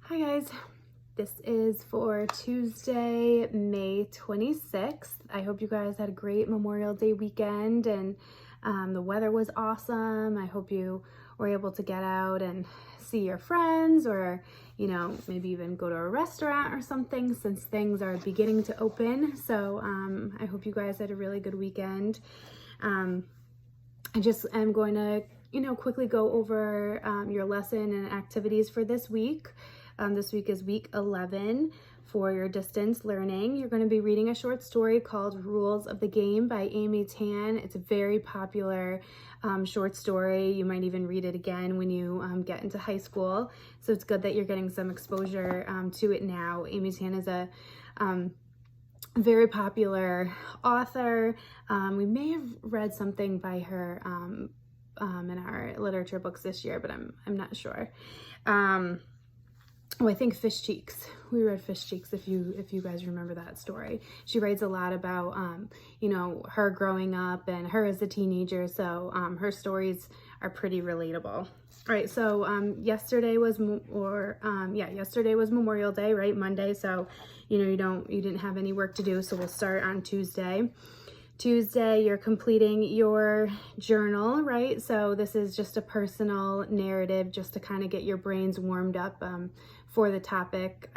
Hi guys, this is for Tuesday, May 26th. I hope you guys had a great Memorial Day weekend and the weather was awesome. I hope you were able to get out and see your friends or, maybe even go to a restaurant or something since things are beginning to open. So I hope you guys had a really good weekend. I just am going to, quickly go over your lesson and activities for this week. This week is week 11 for your distance learning. You're going to be reading a short story called Rules of the Game by Amy Tan. It's a very popular short story. You might even read it again when you get into high school. So it's good that you're getting some exposure to it now. Amy Tan is a very popular author. We may have read something by her in our literature books this year, but I'm not sure. I think Fish Cheeks. We read Fish Cheeks, if you guys remember that story. She writes a lot about her growing up and her as a teenager, so her stories are pretty relatable. All right, so yesterday was Memorial Day, right? Monday, so you didn't have any work to do, so we'll start on Tuesday. Tuesday, you're completing your journal, right? So this is just a personal narrative just to kind of get your brains warmed up for the topic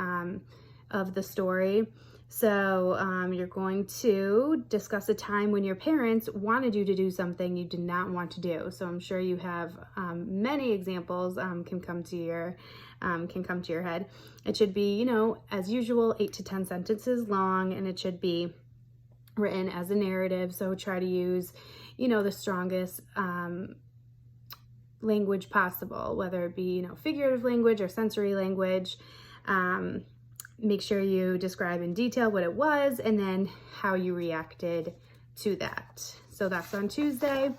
of the story. So you're going to discuss a time when your parents wanted you to do something you did not want to do. So I'm sure you have many examples can come to your head. It should be, as usual, 8 to 10 sentences long, and it should be written as a narrative. So try to use, the strongest language possible, whether it be, figurative language or sensory language. Make sure you describe in detail what it was and then how you reacted to that. So that's on Tuesday.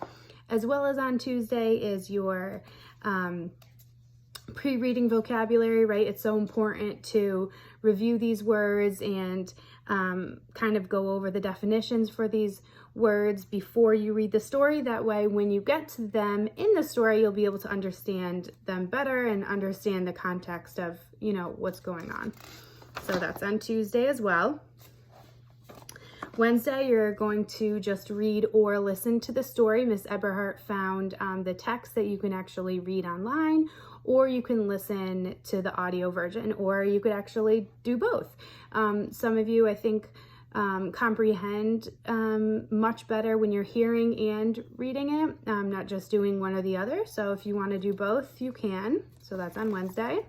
As well as on Tuesday is your pre-reading vocabulary, right? It's so important to review these words and kind of go over the definitions for these words before you read the story. That way, when you get to them in the story, you'll be able to understand them better and understand the context of, what's going on. So that's on Tuesday as well. Wednesday, you're going to just read or listen to the story. Miss Eberhardt found the text that you can actually read online, or you can listen to the audio version, or you could actually do both. Some of you, I think, comprehend much better when you're hearing and reading it, not just doing one or the other. So if you want to do both, you can. So that's on Wednesday.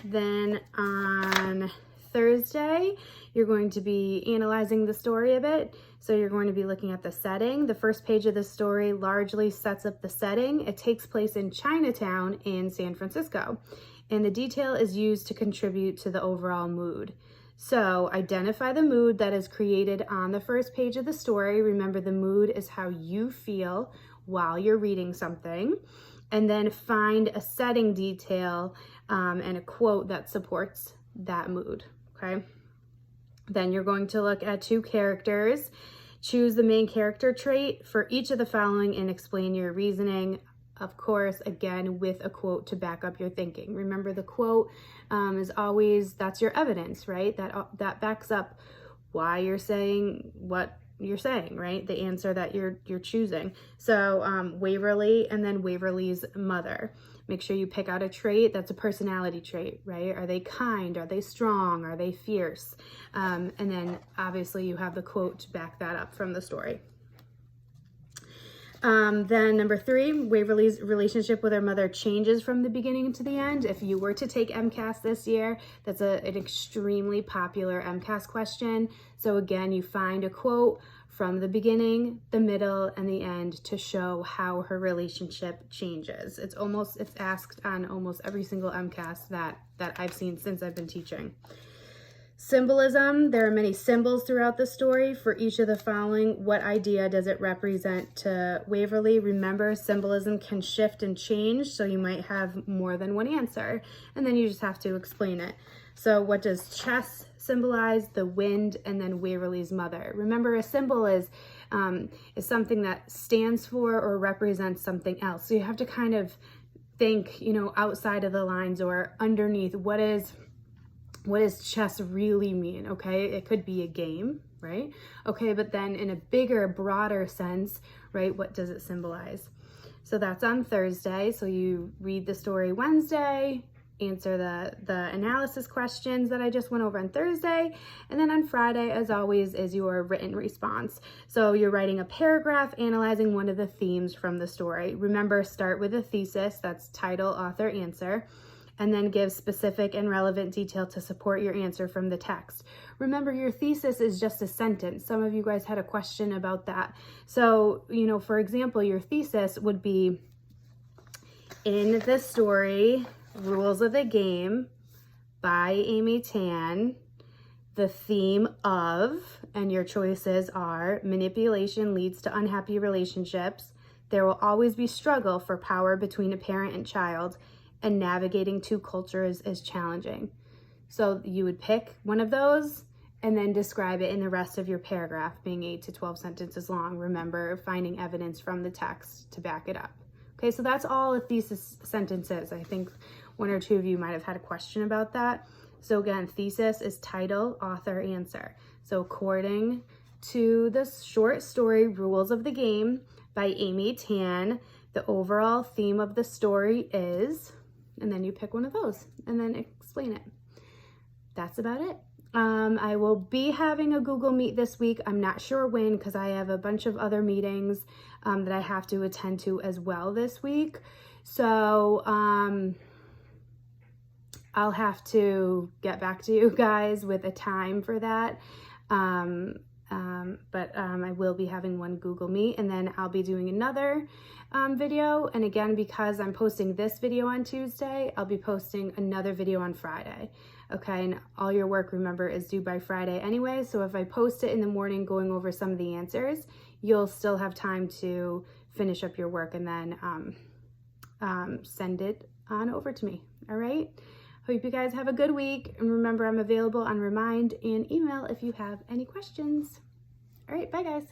Then on Thursday, you're going to be analyzing the story a bit. So you're going to be looking at the setting. The first page of the story largely sets up the setting. It takes place in Chinatown in San Francisco, and the detail is used to contribute to the overall mood. So identify the mood that is created on the first page of the story. Remember, the mood is how you feel while you're reading something. And then find a setting detail and a quote that supports that mood, okay? Then you're going to look at 2 characters. Choose the main character trait for each of the following and explain your reasoning. Of course, again, with a quote to back up your thinking. Remember, the quote is always, that's your evidence, right? That backs up why you're saying what you're saying, right? The answer that you're choosing. So Waverly and then Waverly's mother. Make sure you pick out a trait that's a personality trait, right? Are they kind? Are they strong? Are they fierce? And then obviously you have the quote to back that up from the story. Then number 3, Waverly's relationship with her mother changes from the beginning to the end. If you were to take MCAS this year, that's an extremely popular MCAS question. So again, you find a quote from the beginning, the middle, and the end to show how her relationship changes. It's asked on almost every single MCAS that I've seen since I've been teaching. Symbolism, there are many symbols throughout the story. For each of the following, what idea does it represent to Waverly? Remember, symbolism can shift and change, so you might have more than one answer, and then you just have to explain it. So what does chess symbolize? The wind, and then Waverly's mother. Remember, a symbol is something that stands for or represents something else. So you have to kind of think, you know, outside of the lines or underneath, what does chess really mean? Okay, it could be a game, right? Okay, but then in a bigger, broader sense, right, what does it symbolize? So that's on Thursday. So you read the story Wednesday, answer the analysis questions that I just went over on Thursday. And then on Friday, as always, is your written response. So you're writing a paragraph analyzing one of the themes from the story. Remember, start with a thesis, that's title, author, answer, and then give specific and relevant detail to support your answer from the text. Remember, your thesis is just a sentence. Some of you guys had a question about that. So, you know, for example, your thesis would be, in the story, Rules of the Game by Amy Tan, the theme of, and your choices are, manipulation leads to unhappy relationships. There will always be struggle for power between a parent and child, and navigating two cultures is challenging. So you would pick one of those and then describe it in the rest of your paragraph, being 8 to 12 sentences long. Remember, finding evidence from the text to back it up. Okay, so that's all a thesis sentence is. I think one or two of you might have had a question about that. So again, thesis is title, author, answer. So according to the short story Rules of the Game by Amy Tan, the overall theme of the story is, and then you pick one of those and then explain it. That's about it. I will be having a Google Meet this week. I'm not sure when, because I have a bunch of other meetings that I have to attend to as well this week. So I'll have to get back to you guys with a time for that. But I will be having one Google Meet, and then I'll be doing another video. And again, because I'm posting this video on Tuesday, I'll be posting another video on Friday. Okay, and all your work, remember, is due by Friday anyway. So if I post it in the morning going over some of the answers, you'll still have time to finish up your work and then send it on over to me. All right. Hope you guys have a good week. And remember, I'm available on Remind and email if you have any questions. All right, bye guys.